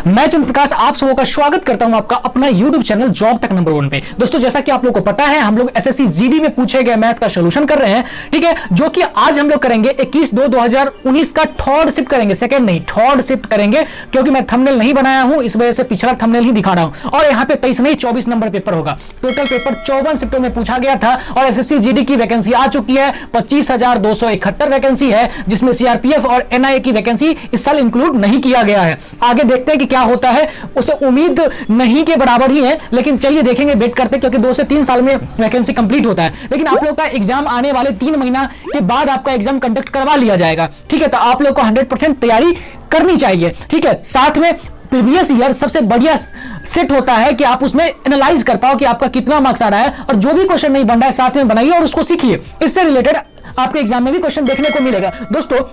मैं चंद्र प्रकाश आप सबों का स्वागत करता हूं आपका अपना YouTube चैनल जॉब तक नंबर 1 पे। दोस्तों जैसा कि आप लोगों को पता है हम लोग एसएससी जीडी में पूछे गए मैथ का सॉल्यूशन कर रहे हैं, ठीक है, जो कि आज हम लोग करेंगे 21/2/2019 का थर्ड शिफ्ट करेंगे, सेकंड नहीं थर्ड शिफ्ट करेंगे, क्योंकि मैं थंबनेल नहीं बनाया हूं इस वजह से पिछला थंबनेल ही दिखा रहा हूं। और यहाँ पे 23 नहीं 24 नंबर पेपर होगा। टोटल पेपर 54 शिफ्टों में पूछा गया था और एसएससी जीडी की वैकेंसी आ चुकी है 25,271 वैकेंसी है, जिसमें सीआरपीएफ और एनआईए की वैकेंसी इस साल इंक्लूड नहीं किया गया है। आगे देखते हैं कि क्या होता है, उसे उम्मीद नहीं के बराबर ही है, लेकिन चलिए देखेंगे, वेट करते हैं, क्योंकि 2 से 3 साल में वैकेंसी कंप्लीट होता है। लेकिन आप लोग का एग्जाम आने वाले 3 महीना के बाद आपका एग्जाम कंडक्ट करवा लिया जाएगा, ठीक है। तो आप लोग को 100% तैयारी करनी चाहिए, ठीक है। साथ में प्रीवियस ईयर सबसे बढ़िया सेट होता है कि आप उसमें एनालाइज कर पाओ कि आपका कितना मार्क्स आ रहा है, और जो भी क्वेश्चन नहीं बन रहा है साथ में बनाइए और उसको सीखिए। इससे रिलेटेड आपके एग्जाम में भी क्वेश्चन देखने को मिलेगा। दोस्तों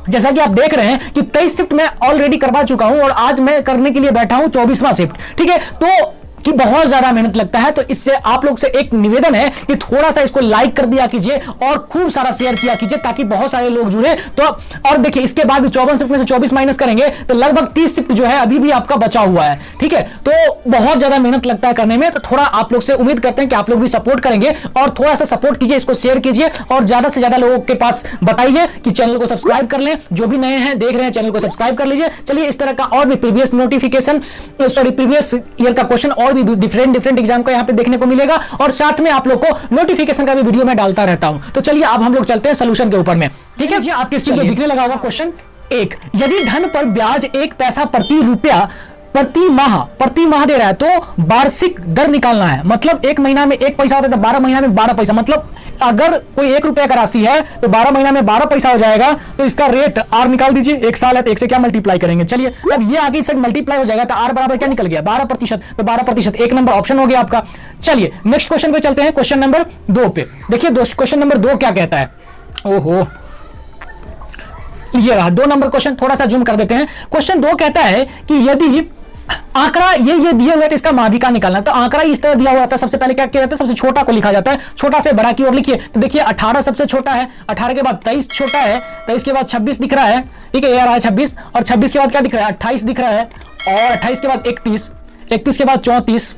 जैसा कि आप देख रहे हैं कि 23 शिफ्ट मैं ऑलरेडी करवा चुका हूं और आज मैं करने के लिए बैठा हूं 24वां शिफ्ट, ठीक है। तो कि बहुत ज्यादा मेहनत लगता है, तो इससे आप लोग से एक निवेदन है कि थोड़ा सा इसको लाइक कर दिया कीजिए और खूब सारा शेयर किया कीजिए ताकि बहुत सारे लोग जुड़े। तो और देखिए इसके बाद भी 54 शिफ्ट में से 24 माइनस करेंगे तो लगभग 30 शिफ्ट जो है अभी भी आपका बचा हुआ है, ठीक है। तो बहुत ज्यादा मेहनत लगता है करने में, तो थोड़ा आप लोग से उम्मीद करते हैं कि आप लोग भी सपोर्ट करेंगे और थोड़ा सा सपोर्ट कीजिए, इसको शेयर कीजिए और ज्यादा से ज्यादा लोगों के पास बताइए कि चैनल को सब्सक्राइब कर लें। जो भी नए हैं देख रहे हैं चैनल को सब्सक्राइब कर लीजिए। चलिए इस तरह का और भी प्रीवियस ईयर का क्वेश्चन और भी डिफरेंट एग्जाम का यहाँ पे देखने को मिलेगा, और साथ में आप लोग को नोटिफिकेशन का भी वीडियो मैं डालता रहता हूं। तो चलिए अब हम लोग चलते हैं सोल्यूशन के ऊपर में, ठीक है जी। आपके स्क्रीन पे दिखने लगा होगा क्वेश्चन 1। यदि धन पर ब्याज 1 पैसा प्रति माह दे रहा है तो वार्षिक दर निकालना है। मतलब 1 महीना में 1 पैसा होता है तो 12 महीना में 12 पैसा, मतलब अगर कोई 1 रुपया का राशि है तो 12 महीना में 12 पैसा हो जाएगा। तो इसका रेट आर निकाल दीजिए, 1 साल है तो 1 से क्या मल्टीप्लाई करेंगे। चलिए अब ये आगे से मल्टीप्लाई हो जाएगा तो आर बराबर क्या निकल गया 12%, तो 12% 1 नंबर ऑप्शन हो गया आपका। चलिए नेक्स्ट क्वेश्चन पे चलते हैं, क्वेश्चन नंबर 2 पे। देखिए क्वेश्चन नंबर 2 क्या कहता है। ओहो ये रहा 2 नंबर क्वेश्चन, थोड़ा सा जूम कर देते हैं। क्वेश्चन 2 कहता है कि यदि आंकड़ा ये दिया हुआ है तो इसका माध्यिका निकालना। तो आंकड़ा इस तरह दिया हुआ था, सबसे पहले क्या किया जाता है, सबसे छोटा को लिखा जाता है, छोटा से बड़ा की ओर लिखिए। तो देखिए 18 सबसे छोटा है, 18 के बाद 23 छोटा है, 23 के बाद 26 दिख रहा है, ठीक है, ये रहा 26, और 26 के बाद क्या दिख रहा है 28 दिख रहा है, और 28 के बाद 31, 31 के बाद 34,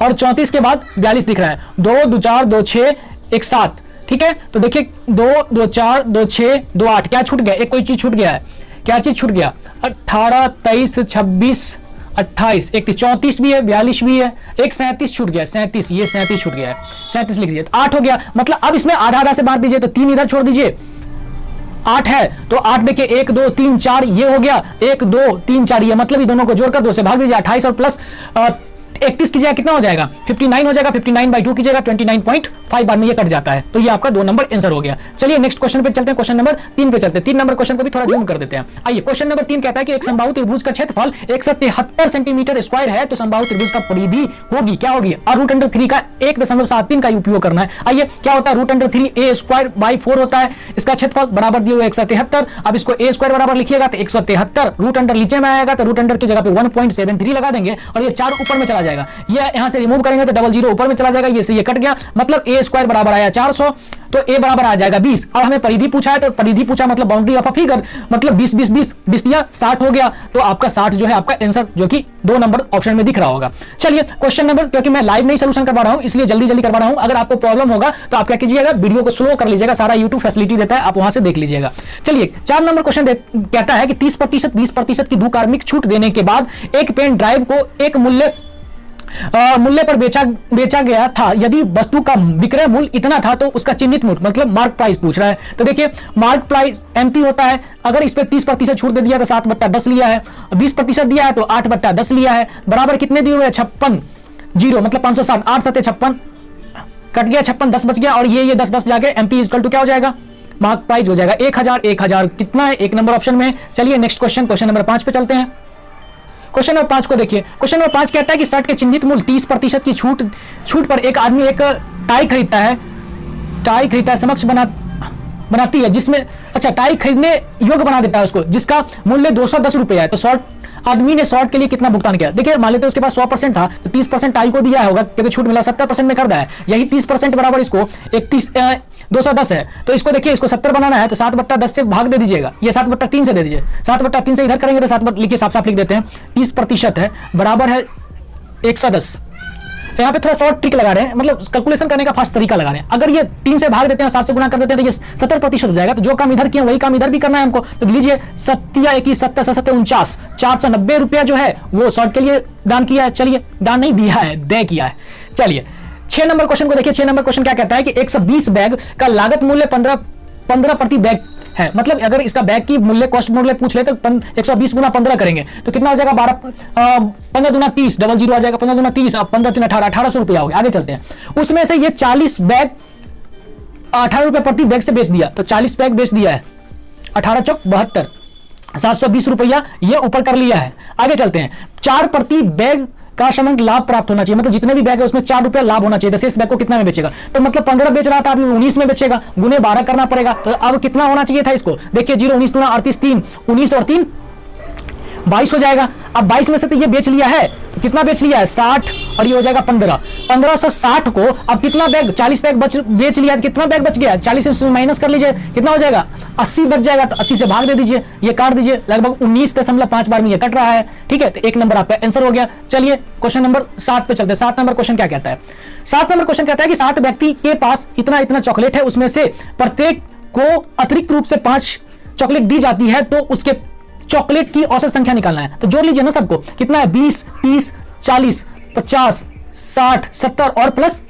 और 34 के बाद 42 दिख रहा है। 2 2 4 2 6 1 7, ठीक है। तो देखिए 2 2 4 2 6 2 8, क्या छूट गया, एक कोई चीज छूट गया है। क्या चीज छूट गया, 18 23 26 28, एक 34 भी है, 42 भी है, एक 37 छूट गया, 37, ये 37 छूट गया है, 37 लिख दीजिए, 8 हो गया। मतलब अब इसमें आधा आधा से बांट दीजिए, तो 3 इधर छोड़ दीजिए, 8 है तो 8 देखिए 1 2 3 4 ये हो गया, 1 2 3 4 ये, मतलब ये दोनों को जोड़कर 2 से भाग दीजिए। 28 और प्लस 31 कीजिएगा कितना हो जाएगा 59 हो जाएगा, 59/2 कीजिएगा 29.5 बार में ये कट जाता है। तो ये आपका 2 नंबर आंसर हो गया। चलिए नेक्स्ट क्वेश्चन पे चलते हैं, क्वेश्चन नंबर 3 पे चलते हैं। 3 नंबर क्वेश्चन को भी थोड़ा जूम कर देते हैं। आइए क्वेश्चन नंबर 3 कहता है कि एक समबाहु त्रिभुज का क्षेत्रफल 173 सेंटीमीटर स्क्वायर है तो समबाहु त्रिभुज का परिधि होगी क्या होगी, और √3 का 1.73 का उपयोग करना है। आइए क्या होता है, √3a²/4 होता है, इसका क्षेत्रफल बराबर दिए हुए 173। अब इसको a² बराबर लिखिएगा तो 173, √अंडर नीचे में आएगा तो √अंडर की जगह पे 1.73 लगा देंगे, और ये 4 ऊपर में चला जाएगा। ये यहां से रिमूव करेंगे तो 00 ऊपर में चला जाएगा, ये से ये कट गया, मतलब a² बराबर आया 400, तो a बराबर आ जाएगा 20। अब हमें परिधि पूछा है तो परिधि पूछा मतलब बाउंड्री ऑफ अ फिगर, मतलब 20 20 20 20 दिया 60 हो गया। तो आपका 60 जो है आपका आंसर, जो कि 2 नंबर ऑप्शन में दिख रहा होगा। चलिए क्वेश्चन नंबर, क्योंकि मैं लाइव नहीं सोल्यूशन करवा रहा हूं इसलिए जल्दी जल्दी करवा रहा हूं। अगर आपको प्रॉब्लम होगा तो आप क्या कीजिएगा, वीडियो को स्लो कर लीजिएगा, सारा यूट्यूब फैसिलिटी देता है, आप वहां से देख लीजिएगा। चलिए 4 नंबर क्वेश्चन कहता है कि 30% 20% की दो कार्मिक छूट देने के बाद एक पेन ड्राइव को एक मूल्य पर बेचा गया था। यदि वस्तु का विक्रय मूल्य इतना था तो उसका चिन्हित मूल्य, मतलब मार्क प्राइस पूछ रहा है। तो देखिए मार्क प्राइस एमपी होता है, अगर इस पे 30% छूट दे दिया तो 7/10 लिया है, 20% दिया है तो 8/10 लिया है, बराबर कितने दिए हुए 56 0, मतलब 560, 8 7 56 कट गया, 56 10 बच गया, और ये 10 10 जाके एमपी इक्वल टू क्या हो जाएगा, मार्क प्राइस हो जाएगा 1000 कितना है, 1 नंबर ऑप्शन में। चलिए नेक्स्ट क्वेश्चन, क्वेश्चन नंबर 5 पे चलते हैं। क्वेश्चन नंबर 5 को देखिए, क्वेश्चन नंबर 5 कहता है कि शर्ट के चिन्हित मूल्य 30% की छूट पर एक आदमी एक टाई खरीदता है, समक्ष बना बनाती है, जिसमें अच्छा टाई खरीदने योग्य बना देता है उसको, जिसका मूल्य 210 रुपया है। तो शॉर्ट आदमी ने शॉर्ट के लिए कितना भुगतान किया? देखिए मान लेते हैं उसके पास 100% था, तो 30% टाई को दिया होगा क्योंकि छूट मिला, 70% में खरीदा है। यही 30% बराबर इसको 210 है, तो इसको देखिए इसको 70 बनाना है, तो 7/10 से भाग दे दीजिएगा, ये 7/3 से दे दीजिए। 7/3 से इधर करेंगे तो 7 लिखिए, साफ लिख देते हैं, 30% है बराबर है 110। यहाँ पे थोड़ा सा ट्रिक लगा रहे हैं, मतलब कैलकुलेशन करने का फास्ट तरीका लगा रहे हैं। अगर ये 3 से भाग देते हैं, 7 से गुना कर देते हैं, तो ये 70% हो जाएगा। तो जो काम इधर किया वही काम इधर भी करना है हमको। तो लीजिए 49 490 रुपया जो है वो शॉर्ट के लिए दान किया है। चलिए, दान नहीं दिया है, दे किया है। चलिए 6 नंबर क्वेश्चन को देखिए। 6 नंबर क्वेश्चन क्या कहता है कि 120 बैग का लागत मूल्य 15 प्रति बैग है। मतलब अगर इसका बैग की मूल्य कॉस्ट मूल्य पूछ ले तो 120 गुना 15 करेंगे तो कितना हो जाएगा? 15 दूना 30, डबल जीरो आ जाएगा, 15 दूना 30, 15 3 18, 1800 रुपया हो गया। आगे चलते हैं। उसमें से ये 40 बैग 18 रुपए प्रति बैग से बेच दिया, तो 40 बैग बेच दिया है, 18 चौक 72, 720 रुपया ये ऊपर कर लिया है। आगे चलते हैं। 4 प्रति बैग का समग्र लाभ प्राप्त होना चाहिए, मतलब जितने भी बैग है उसमें 4 रुपया लाभ होना चाहिए। तो इस बैग को कितना में बेचेगा? तो मतलब 15 बेच रहा था, अभी 19 में बेचेगा, गुने 12 करना पड़ेगा। तो अब कितना होना चाहिए था इसको? देखिए 0 19 दूना 38, 3 19 और 3 22 हो जाएगा। अब 22 में से तो ये बेच लिया है, तो कितना बेच लिया है? 60, और ये हो जाएगा 15। 1560 को अब कितना बैग? 40 बैग बेच लिया, कितना बैग बच गया? 40 से माइनस कर लीजिए, कितना हो जाएगा? 80 बच जाएगा। तो 80 से भाग दे दीजिए, ये काट दीजिए, लगभग 19.5 बार में ये कट रहा है। ठीक है, तो 1 नंबर आपका आंसर हो गया। चलिए क्वेश्चन नंबर 7 पे चलते हैं। 7 नंबर क्वेश्चन क्या कहता है? 7 नंबर क्वेश्चन कहता है कि 7 व्यक्ति के पास इतना इतना चॉकलेट है, उसमें से प्रत्येक को अतिरिक्त रूप से 5 चॉकलेट दी जाती है, तो उसके चॉकलेट की औसत संख्या निकालना है। तो जोड़ लीजिए ना सबको, कितना है? 20, 30, 40, 50, 60, 70 और प्लस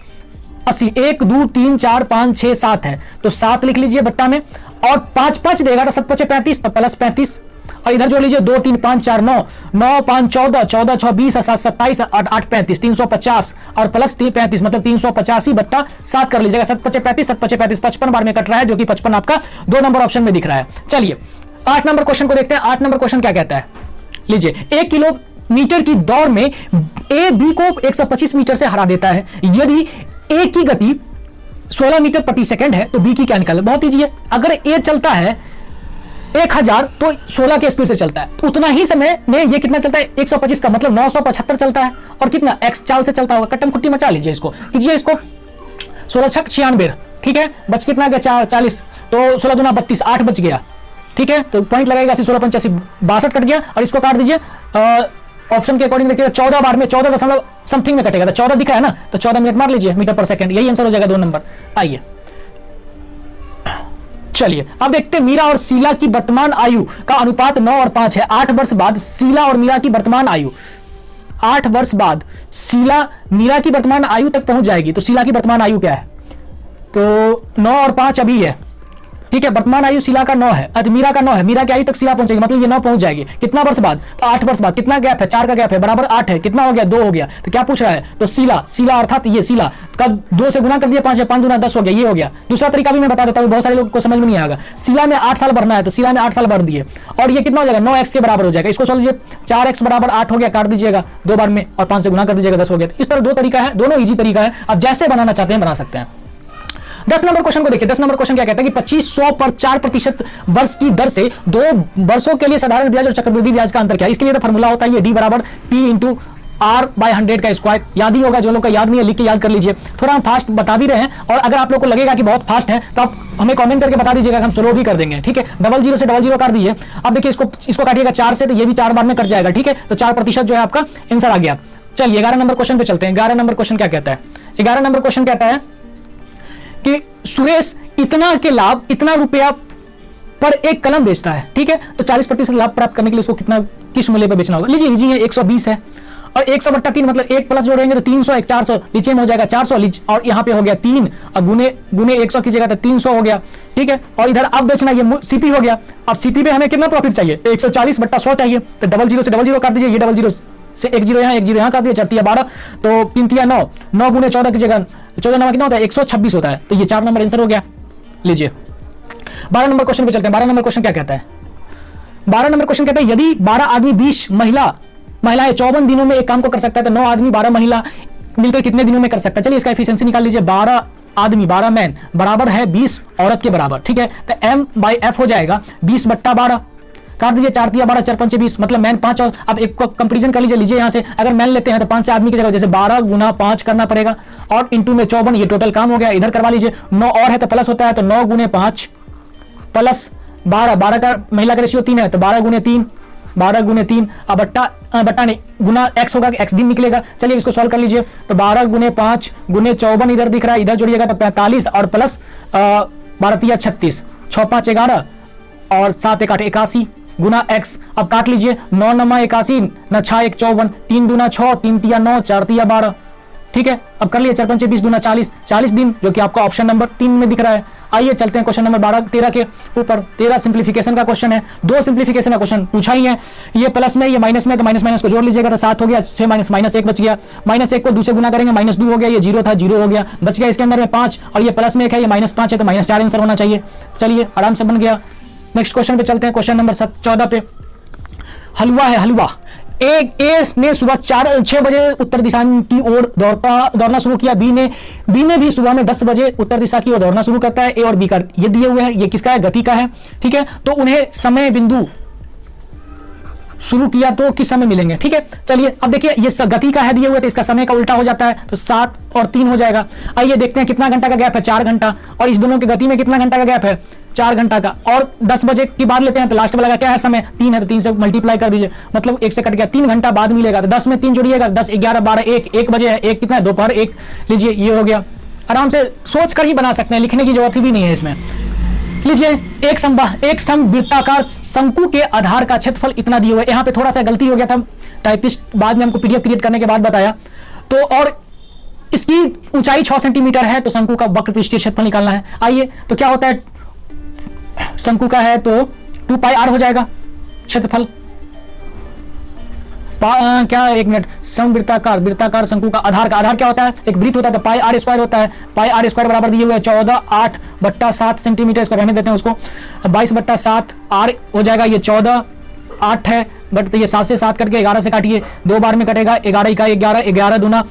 80। 1 2 3 4 5 6 7 है, तो 7 लिख लीजिए बट्टा में, और 5 5 देगा तो 7 5 35, तो प्लस 35, और इधर जोड़ लीजिए 2 3 5 4 9, 9 5 14, 14 6 20, 7 27, 8 35, 350 और प्लस 35, मतलब 385 बट्टा 7 कर लीजिएगा। 7 5 35, 7 5 35, 55 बार में कट रहा है, जो कि 55 आपका 2 नंबर ऑप्शन में दिख रहा है। चलिए 8 नंबर क्वेश्चन को देखते हैं। 8 नंबर क्वेश्चन क्या कहता है? लीजिए 1 किलोमीटर की दौड़ में ए बी को 125 मीटर से हरा देता है। यदि ए की गति 16 मीटर प्रति सेकंड है तो बी की क्या निकाले? बहुत ईजी है। अगर ए चलता है 1000 तो 16 के स्पीड से चलता है, तो उतना ही समय में ये कितना चलता है? 125 का मतलब 975 चलता है, और कितना एक्स चाल से चलता होगा। कट्टम खुट्टी मचा लीजिए इसको, कीजिए इसको 16 6 96, ठीक है, बच कितना गया? 40, तो 16 दूना 32, 8 बच गया। ठीक है, तो पॉइंट लगेगा 16 85, 62 कट गया, और इसको काट दीजिए ऑप्शन के अकॉर्डिंग देखिए 14 बार में 14 दशमलव समथिंग में कटेगा, तो 14 दिखा है ना, तो 14 मिनट मार लीजिए मीटर पर सेकंड, यही आंसर हो जाएगा 2 नंबर। आइए चलिए अब देखते हैं मीरा और शीला की वर्तमान आयु का अनुपात 9 और 5 है। 8 वर्ष बाद शीला और मीरा की वर्तमान आयु, 8 वर्ष बाद शीला मीरा की वर्तमान आयु तक पहुंच जाएगी। तो शीला की वर्तमान आयु क्या है? तो 9 और 5 अभी है, ठीक है। वर्तमान आयु शीला का 9 है, मीरा का 9 है, मीरा की आयु तक शीला पहुंचेगी, मतलब ये 9 पहुंच जाएगी। कितना वर्ष बाद? तो 8 वर्ष बाद। कितना गैप है? 4 का गैप है, बराबर 8 है, कितना हो गया? 2 हो गया। तो क्या पूछ रहा है? तो शीला अर्थात ये शीला का 2 से गुना कर दिया, 5 5 दूना 10 हो गया, ये हो गया। दूसरा तरीका भी मैं बता देता हूँ, बहुत सारे लोगों को समझ में नहीं आएगा। शीला में 8 साल बढ़ना है, तो शीला में 8 साल बढ़ दिए, और ये कितना हो जाएगा? 9x के बराबर हो जाएगा। इसको सोच लीजिए, 4x बराबर 8 हो गया, काट दीजिएगा 2 बार में, और 5 से गुना कर दीजिएगा, 10 हो गया। इस तरह 2 तरीका है, दोनों ईजी तरीका है, आप जैसे बनाना चाहते हैं बना सकते हैं। 10 नंबर क्वेश्चन को देखिए। 10 नंबर क्वेश्चन क्या कहता है कि 2500 पर 4% वर्ष की दर से 2 वर्षों के लिए साधारण ब्याज और चक्रवृद्धि ब्याज का अंतर क्या है? इसके लिए तो फॉर्मूला होता है ये D बराबर P इंटू R/100 का स्क्वायर। याद ही होगा, जो लोग का याद नहीं है लिख के याद कर लीजिए। थोड़ा हम फास्ट बता भी रहे हैं, और अगर आप लोग को लगेगा कि बहुत फास्ट है तो आप हमें कमेंट करके बता दीजिएगा, हम स्लो भी कर देंगे, ठीक है। 00 से 00 कर दीजिए। अब देखिए इसको काटिएगा 4 से, तो ये भी 4 बार में कट जाएगा, ठीक है। तो 4% जो है आपका आंसर आ गया। चलिए 11 नंबर क्वेश्चन पे चलते हैं। 11 नंबर क्वेश्चन क्या कहता है? 11 नंबर क्वेश्चन कहता है कि सुरेश इतना के लाभ, इतना रुपया पर एक कलम बेचता है, ठीक है। तो 40% लाभ प्राप्त करने के लिए उसको कितना, किस मूल्य पर बेचना होगा? लीजिए इजी है, 120 है, और 100/3 मतलब 1 प्लस जोड़ेंगे तो 300, 1 400, नीचे में हो जाएगा 400, और यहाँ पे हो गया 3, और गुने 100 कीजिएगा तो 300 हो गया, ठीक है। और इधर अब बेचना, ये सीपी हो गया। अब सीपी पे हमें कितना प्रॉफिट चाहिए? 140/100 चाहिए, तो 00 से 00 कर दीजिए, ये 00 से 1 0 यहाँ 1 0 यहाँ कर दिया, 4 12, तो 3 3 9, 9 गुने 14 कीजिएगा, 14 9 कितना होता है? 126 होता है। तो ये 4 नंबर आंसर हो गया। लीजिए 12 नंबर क्वेश्चन पे चलते हैं। 12 नंबर क्वेश्चन क्या कहता है? 12 नंबर क्वेश्चन कहता है यदि 12 आदमी 20 महिलाएं 54 दिनों में एक काम को कर सकता है, तो 9 आदमी 12 महिला मिलकर कितने दिनों में कर सकता है? चलिए इसका एफिशिएंसी निकाल लीजिए। 12 आदमी 12 मैन बराबर है 20 औरत के बराबर, ठीक है। तो M/F हो जाएगा 20/12, काट दीजिए 4 × 12 4 × 5 = 20, मतलब मैन 5 और अब एक को कंपेरिजन कर लीजिए यहाँ से, अगर मैन लेते हैं तो 5 से आदमी की जगह जैसे 12 × 5 करना पड़ेगा और इंटू में 54, ये टोटल काम हो गया। इधर करवा लीजिए 9 और है तो प्लस होता है, तो 9 × 5 प्लस 12 का महिला का रेशियो 3 है तो 12 × 3 12 × 3 अब बट्टा नहीं गुना x होगा, x दिन निकलेगा। चलिए इसको सॉल्व कर लीजिए, तो 12 × 5 × 54 इधर दिख रहा है, इधर जोड़िएगा तो 45 और प्लस 12 × 36 6 × 5 11 और 7 × 8 81 गुना x। अब काट लीजिए 9 × 9 81 न 6 1 54 3 दूना 6 3 × 9 4 × 12, ठीक है। अब कर लिए 4 × 5 20 दूना 40 दिन, जो कि आपका ऑप्शन नंबर 3 में दिख रहा है। आइए चलते हैं क्वेश्चन नंबर 13 के ऊपर। 13 सिंप्लीफिकेशन का क्वेश्चन है, 2 सिंप्लीफिकेशन का क्वेश्चन पूछा ही है। ये प्लस में ये माइनस में, तो माइनस माइनस को जोड़ लीजिएगा तो 7 हो गया, 6 माइनस माइनस 1 बच गया, -1 को 2 से गुना करेंगे -2 हो गया, ये 0 था 0 हो गया, बच गया इसके अंदर में 5 और ये प्लस में 1 है, ये -5 है तो -4 आंसर होना चाहिए। चलिए आराम से बन गया। नेक्स्ट क्वेश्चन पे चलते हैं, क्वेश्चन नंबर 14 पे। हलवा है, हलवा ए ने सुबह 6 बजे उत्तर दिशा की ओर दौड़ना शुरू किया। बी ने भी सुबह में 10 बजे उत्तर दिशा की ओर दौड़ना शुरू करता है। ए और बी का ये दिए हुए हैं, ये किसका है, गति का है, ठीक है। तो उन्हें समय बिंदु शुरू किया तो किस समय मिलेंगे, ठीक है। चलिए अब देखिए ये गति का है दिए हुए, तो इसका समय का उल्टा हो जाता है, तो 7 और 3 हो जाएगा। आइए देखते हैं कितना घंटा का गैप है, 4 घंटा, और इस दोनों की गति में कितना घंटा का गैप है, 4 घंटा का। और 10 बजे की बात लेते हैं तो लास्ट वाला का क्या है समय, 3 है, तो 3 से मल्टीप्लाई कर दीजिए, मतलब 1 से कट गया, 3 घंटा बाद मिलेगा। तो 10 में 3 जोड़िएगा, 10 11 12 1 बजे है, 1 कितना है, दोपहर 1 लीजिए, ये हो गया। आराम से सोच कर ही बना सकते हैं, लिखने की जरूरत भी नहीं है इसमें। लीजिए एक समवृत्ताकार शंकु के आधार का क्षेत्रफल इतना दिए हुए। यहाँ पे थोड़ा सा गलती हो गया था, टाइपिस्ट बाद में हमको पीडीएफ क्रिएट करने के बाद बताया। तो और इसकी ऊंचाई 6 सेंटीमीटर है, तो शंकु का वक्र पृष्ठीय क्षेत्रफल निकालना है। आइए तो क्या होता है, शंकु का है तो 2πr हो जाएगा क्षेत्रफल। क्या, एक मिनट, वृत्ताकार शंकु का आधार क्या होता है, एक वृत्त होता है तो πr² होता है। πr² बराबर दिए हुए 14 8/7 सेंटीमीटर, इसको रहने देते हैं उसको, 22/7 r हो जाएगा, ये 14 8 है, बट तो ये 7 से 7 कट के 11 से काटिए, 2 बार में कटेगा, 11 का 11 11 दूना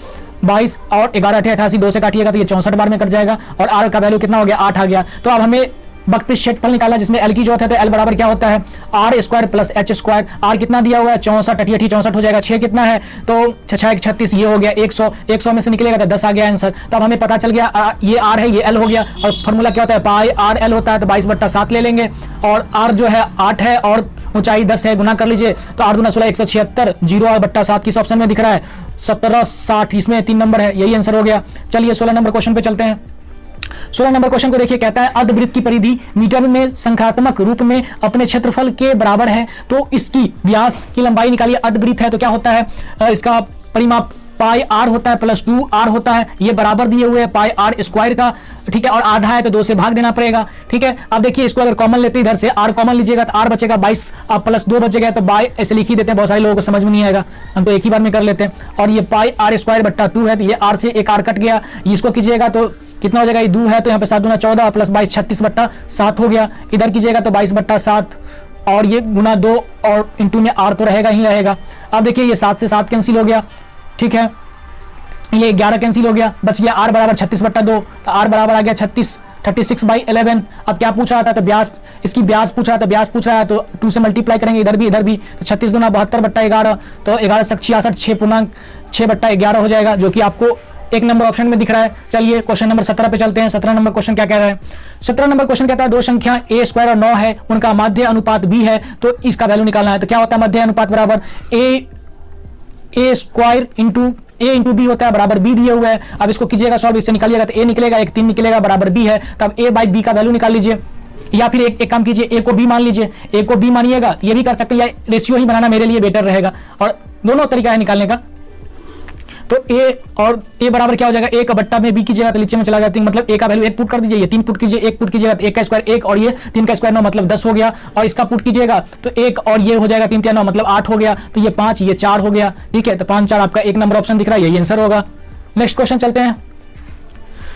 22 और 11 8 88, 2 से काटिएगा तो ये 64 बार में कट जाएगा, और r का वैल्यू कितना हो गया, 8 आ गया। तो अब हमें वक्र क्षेत्रफल निकालना, जिसमें L की जरूरत है, तो L बराबर क्या होता है, r² + h²। r कितना दिया हुआ है, 64 8 64 हो जाएगा, 6 कितना है, तो 6 36, ये हो गया 100 में से निकलेगा तो 10 आ गया आंसर। तो अब हमें पता चल गया ये r है, ये L हो गया, और फॉर्मूला क्या होता है, πr/L होता है, तो 22/7 ले लेंगे, और r जो है 8 है और ऊंचाई 10 है, गुना कर लीजिए, तो 8 दूना 16 176, 0/7 किस ऑप्शन में दिख रहा है, 17 60, इसमें 3 नंबर है, यही आंसर हो गया। चलिए 16 नंबर क्वेश्चन पे चलते हैं। 16 नंबर क्वेश्चन को देखिए, कहता है अर्धवृत्त की परिधि मीटर में संख्यात्मक रूप में अपने क्षेत्रफल के बराबर है, तो इसकी व्यास की लंबाई निकालिए। अर्धवृत्त है तो क्या होता है, इसका परिमाप πr होता है + 2r होता है, ये बराबर दिए हुए हैं πr² का, ठीक है, और आधा है तो 2 से भाग देना पड़ेगा, ठीक है। अब देखिए इसको अगर कॉमन लेते हैं, इधर से r कॉमन लीजिएगा तो r बचेगा 22 + 2 बचेगा, तो बाय ऐसे लिख ही देते हैं, बहुत सारे लोगों को समझ में नहीं आएगा, हम तो एक ही बार में कर लेते हैं। और ये πr²/2 है, तो ये r से एक r कट गया, इसको कीजिएगा तो कितना हो जाएगा, ये 2 है तो यहाँ पे 7 दूना 14 + 22 36/7 हो गया, इधर कीजिएगा तो 22/7 और ये गुना 2 और इंटू में r तो रहेगा ही रहेगा। अब देखिए ये 7 से 7 कैंसिल हो गया, ठीक है, ये 11 कैंसिल हो गया, बच गया r बराबर 36/2, तो r बराबर आ गया 36/11। अब क्या पूछ रहा था, तो व्यास, इसकी व्यास पूछ रहा था, व्यास पूछ रहा है तो 2 से मल्टीप्लाई करेंगे, इधर भी तो 36 दूना 72/11, तो 11 × 66 6/11 हो जाएगा, जो कि आपको 1 नंबर ऑप्शन में दिख रहा है। चलिए क्वेश्चन नंबर 17 पे चलते हैं। 17 नंबर क्वेश्चन क्या कह रहा है, 17 नंबर क्वेश्चन कहता है 2 संख्या a² और 9 है, उनका माध्य अनुपात b है, तो इसका वैल्यू निकालना है। तो क्या होता है, माध्य अनुपात बराबर a² × a × b होता है, बराबर b दिए हुए है। अब इसको कीजिएगा सॉल्व, इससे निकालिएगा तो a निकलेगा, 1 3 निकलेगा, बराबर b है, तब a/b का वैल्यू निकाल लीजिए, या फिर एक काम कीजिए, a को b मान लीजिए, a को b मानिएगा, ये भी कर सकते हैं, या रेशियो ही बनाना मेरे लिए बेटर रहेगा, और दोनों तरीका है निकालने का। तो a और a बराबर क्या हो जाएगा, 1 में b कीजिएगा तो नीचे में चला जाती है, मतलब a का वैल्यू 1 पुट कर दीजिए, ये 3 पुट कीजिए, 1 पुट कीजिएगा तो 1 का स्क्वायर 1 और ये 3 का स्क्वायर 9 मतलब 10 हो गया, और इसका पुट कीजिएगा तो 1 और ये हो जाएगा 3 3 9 मतलब 8 हो गया, तो ये 5 ये 4 हो गया, ठीक है। तो 5 4 आपका 1 नंबर ऑप्शन दिख रहा है, यही आंसर होगा। नेक्स्ट क्वेश्चन चलते हैं,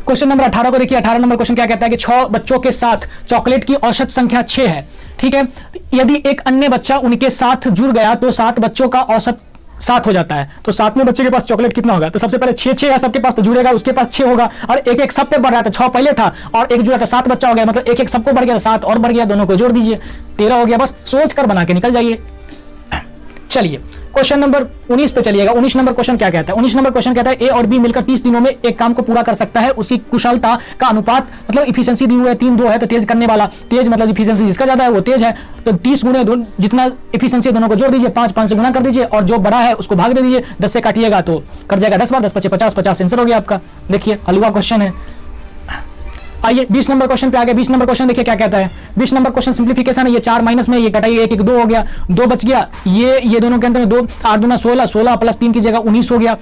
क्वेश्चन नंबर 18 को देखिए। 18 नंबर क्वेश्चन क्या कहता है कि 6 बच्चों के साथ चॉकलेट की औसत संख्या 6 है, ठीक है। यदि एक अन्य बच्चा उनके साथ जुड़ गया तो 7 बच्चों का औसत 7 हो जाता है। तो 7वें बच्चे के पास चॉकलेट कितना होगा? तो सबसे पहले 6 है सबके पास, तो जुड़ेगा, उसके पास 6 होगा, और एक एक सब पे बढ़ रहा था, 6 पहले था और एक जुड़ा था, 7 बच्चा हो गया, मतलब एक एक सबको बढ़ गया, 7 और बढ़ गया, दोनों को जोड़ दीजिए, 13 हो गया। बस सोच कर बना के निकल जाइए। चलिए क्वेश्चन नंबर 19 पे चलिएगा। 19 नंबर क्वेश्चन क्या कहता है? 19 नंबर क्वेश्चन कहता है ए और बी मिलकर 30 दिनों में एक काम को पूरा कर सकता है, उसकी कुशलता का अनुपात, मतलब इफिशिएंसी दी हुई है 3:2 है, तो तेज करने वाला, तेज मतलब इफिशिएंसी जिसका ज्यादा है वो तेज है, तो 30 गुणे जितना इफिशिएंसी दोनों को जोड़ दीजिए, 5 से गुना कर दीजिए और जो बड़ा है उसको भाग दे दीजिए, 10 से काटिएगा तो कट जाएगा 10 बार, 10 × 5 = 50 आंसर हो गया आपका। देखिए हलवा क्वेश्चन है। आइए 20 नंबर क्वेश्चन पे आ गया। 20 नंबर क्वेश्चन देखिए क्या कहता है। 20 नंबर क्वेश्चन सिंप्लीफिकेशन है, ये 4 माइनस में, ये कटाई 1 1 2 हो गया, 2 बच गया, ये दोनों के अंदर में 2 8 दूना 16, 16 प्लस 3 की जगह 19 हो गया,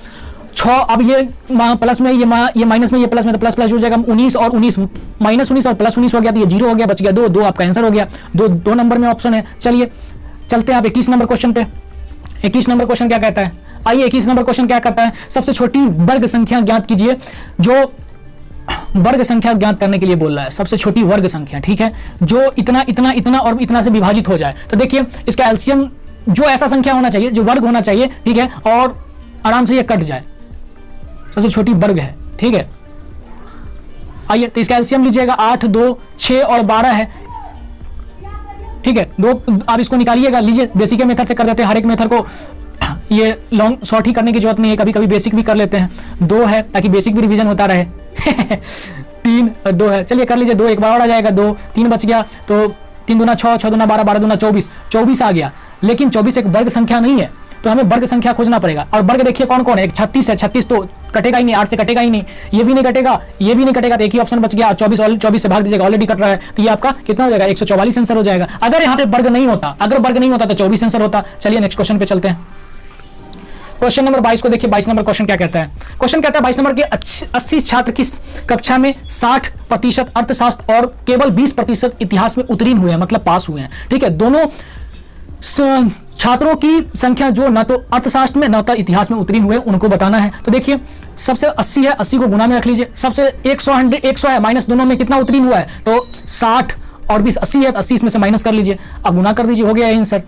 6 अब ये प्लस में, ये माइनस में, ये प्लस में, तो प्लस प्लस हो जाएगा 19 और 19 माइनस 19 और प्लस 19 हो गया, तो ये 0 हो गया, बच गया 2 2 आपका आंसर हो गया। 2 नंबर में ऑप्शन है। चलिए चलते हैं आप 21 नंबर क्वेश्चन पे। 21 नंबर क्वेश्चन क्या कहता है? आइए 21 नंबर क्वेश्चन क्या कहता है? सबसे छोटी वर्ग संख्या ज्ञात कीजिए, जो वर्ग संख्या ज्ञात करने के लिए बोल रहा है, सबसे छोटी वर्ग संख्या, ठीक है, जो इतना इतना इतना और इतना से विभाजित हो जाए। तो देखिए इसका एलसीएम जो ऐसा संख्या होना चाहिए, जो वर्ग होना चाहिए, ठीक है, और आराम से ये कट जाए, सबसे छोटी वर्ग है, ठीक है। आइए तो इसका एलसीएम लीजिएगा, 8 2 6 और 12 है, ठीक है। 2 आप इसको निकालिएगा, लीजिए बेसिक मेथड से कर देते हैं, हर एक मेथड को ये लॉन्ग शॉर्ट ही करने की जरूरत नहीं है, कभी कभी बेसिक भी कर लेते हैं। 2 है ताकि बेसिक भी रिवीजन होता रहे। 3 और 2 है, चलिए कर लीजिए, 2 एक बार और आ जाएगा, 2 3 बच गया, तो 3 दूना 6, 6 दूना 12, 12 दूना 24, 24 आ गया। लेकिन 24 एक वर्ग संख्या नहीं है, तो हमें वर्ग संख्या खोजना पड़ेगा। और वर्ग देखिए कौन कौन है, एक 36 है, 36 तो कटेगा ही नहीं, 8 से कटेगा ही नहीं, ये भी नहीं कटेगा, ये भी नहीं कटेगा, तो एक ही ऑप्शन बच गया, 24 से भाग दीजिएगा, ऑलरेडी कट रहा है, तो ये आपका कितना हो जाएगा? 144 आंसर हो जाएगा। अगर यहाँ पे वर्ग नहीं होता, तो 24 आंसर होता। चलिए नेक्स्ट क्वेश्चन पे चलते हैं। क्वेश्चन नंबर 22 को देखिए। 22 नंबर क्वेश्चन क्या कहता है? क्वेश्चन कहता है 22 नंबर के 80 छात्र किस कक्षा में 60% अर्थशास्त्र और केवल 20% इतिहास में उत्तीर्ण हुए हैं, मतलब पास हुए हैं, ठीक है। दोनों छात्रों की संख्या जो न तो अर्थशास्त्र में न तो इतिहास में उत्तीर्ण हुए, उनको बताना है। तो देखिए सबसे 80 है, 80 को गुना में रख लीजिए, सबसे 100 है, माइनस दोनों में कितना उत्तीर्ण हुआ है, तो 60 और 20 80 है, 80 इसमें से माइनस कर लीजिए, अब गुना कर दीजिए, हो गया आंसर।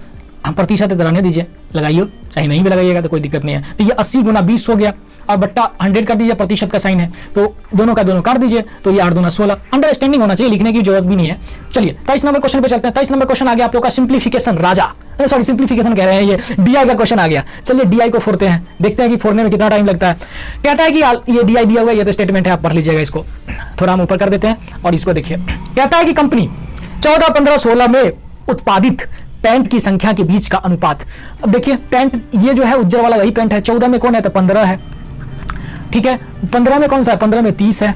प्रतिशत रहने दीजिए, लगाइए, चाहे नहीं भी लगाइएगा तो कोई दिक्कत नहीं है। तो ये 80 गुना 20 हो गया, और बट्टा 100 कर दीजिए, प्रतिशत का साइन है, तो दोनों का दोनों काट दीजिए, तो ये 8 दूना 16। अंडरस्टैंडिंग होना चाहिए, लिखने की जरूरत भी नहीं है। चलिए 23 नंबर क्वेश्चन पे चलते हैं। 23 नंबर क्वेश्चन आ गया आप लोग का सिंप्लीफिकेशन राजा, सॉरी सिंप्लीफिकेशन कह रहे हैं, ये डीआई का क्वेश्चन आ गया। चलिए डीआई को फोड़ते हैं, देखते हैं कि फोड़ने में कितना टाइम लगता है। कहता है कि ये डीआई दिया हुआ है, ये तो स्टेटमेंट है, आप पढ़ लीजिएगा इसको, थोड़ा हम ऊपर कर देते हैं और इसको देखिए। कहता है कि कंपनी 14 15 16 में उत्पादित पेंट की संख्या के बीच का अनुपात। अब देखिए पेंट ये जो है उज्जर वाला वही पेंट है, 14 में कौन है, तो 15 है, ठीक है। 15 में कौन सा है, 15 में 30 है,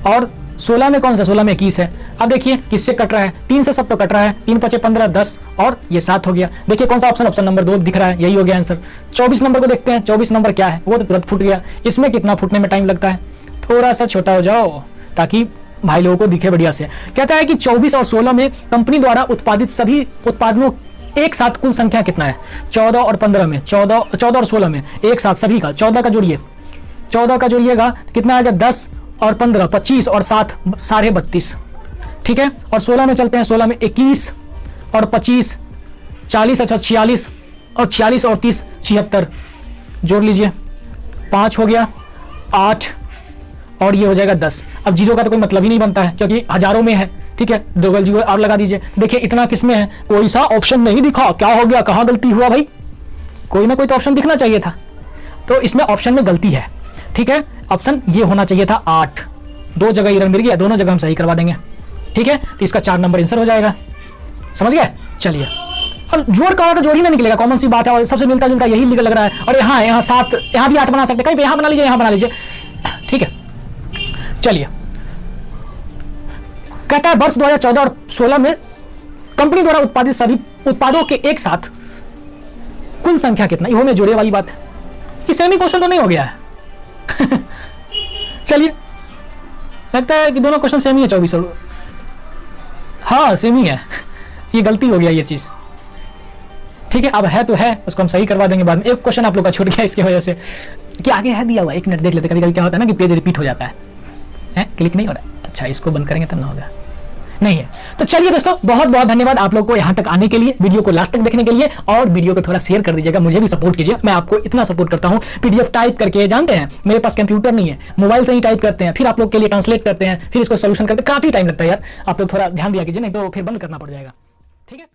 और 16 में कौन सा, 16 में 21 है। अब देखिए किससे कट रहा है, 3 से सब तो कट रहा है, 3 5 15 10 और ये 7 हो गया। देखिए कौन सा ऑप्शन, ऑप्शन नंबर 2 दिख रहा है, यही हो गया आंसर। 24 नंबर को देखते हैं, 24 नंबर क्या है, वो तो तुरंत फूट गया। इसमें कितना फूटने में टाइम लगता है, थोड़ा सा छोटा हो जाओ ताकि भाई लोगों को दिखे बढ़िया से। कहता है कि 24 और 16 में कंपनी द्वारा उत्पादित सभी उत्पादनों एक साथ कुल संख्या कितना है। 14 और 15 में, 14 और 16 में एक साथ सभी का 14 का जोड़िए, 14 का जोड़िएगा कितना आएगा, 10 और 15 25 और 7 32, ठीक है। और 16 में चलते हैं, 16 में 21 और 25 40, अच्छा 46 और 46 और 30 76, जोड़ लीजिए, 5 हो गया, 8 और ये हो जाएगा 10। अब जीरो का तो कोई मतलब ही नहीं बनता है क्योंकि हजारों में है, ठीक है, 2 जीरो और लगा दीजिए। देखिए इतना किसमें है, कोई सा ऑप्शन नहीं दिखा, क्या हो गया, कहां गलती हुआ भाई, कोई ना कोई तो ऑप्शन दिखना चाहिए था, तो इसमें ऑप्शन में गलती है, ठीक है। ऑप्शन ये होना चाहिए था 8, 2 जगह एरर मिल गया, दोनों जगह हम सही करवा देंगे, ठीक है। तो इसका 4 नंबर आंसर हो जाएगा, समझ गए। चलिए और जोड़ का तो जोड़ ही ना निकलेगा, कॉमन सी बात है, और सबसे मिलता जुलता यही लग रहा है। और यहाँ 7, यहाँ भी 8 बना सकते, कहीं पे यहाँ बना लीजिए, यहाँ बना लीजिए, ठीक है। चलिए कहता है वर्ष 2014 और 16 में कंपनी द्वारा उत्पादित सभी उत्पादों के एक साथ कुल संख्या कितना, ये में जोड़े वाली बात है, ये सेमी क्वेश्चन तो नहीं हो गया है। चलिए लगता है कि दोनों क्वेश्चन सेम ही है, 24 और हाँ सेम ही है, ये गलती हो गया ये चीज, ठीक है। अब है तो है, उसको हम सही करवा देंगे बाद में। एक क्वेश्चन आप लोग का छूट गया इसकी वजह से कि आगे है दिया हुआ, 1 मिनट देख लेते, कभी कभी क्या होता है ना कि पेज रिपीट हो जाता है, क्लिक नहीं हो रहा है, अच्छा इसको बंद करेंगे तब ना होगा, नहीं है। तो चलिए दोस्तों, बहुत बहुत धन्यवाद आप लोग को यहां तक आने के लिए, वीडियो को लास्ट तक देखने के लिए, और वीडियो को थोड़ा शेयर कर दीजिएगा, मुझे भी सपोर्ट कीजिए। मैं आपको इतना सपोर्ट करता हूं, पीडीएफ टाइप करके, जानते हैं मेरे पास कंप्यूटर नहीं है, मोबाइल से ही टाइप करते हैं, फिर आप लोग के लिए ट्रांसलेट करते हैं, फिर इसको सोल्यूशन करते हैं, काफी टाइम लगता है यार। आप लोग थोड़ा ध्यान दिया कीजिए, नहीं तो फिर बंद करना पड़ जाएगा। ठीक है।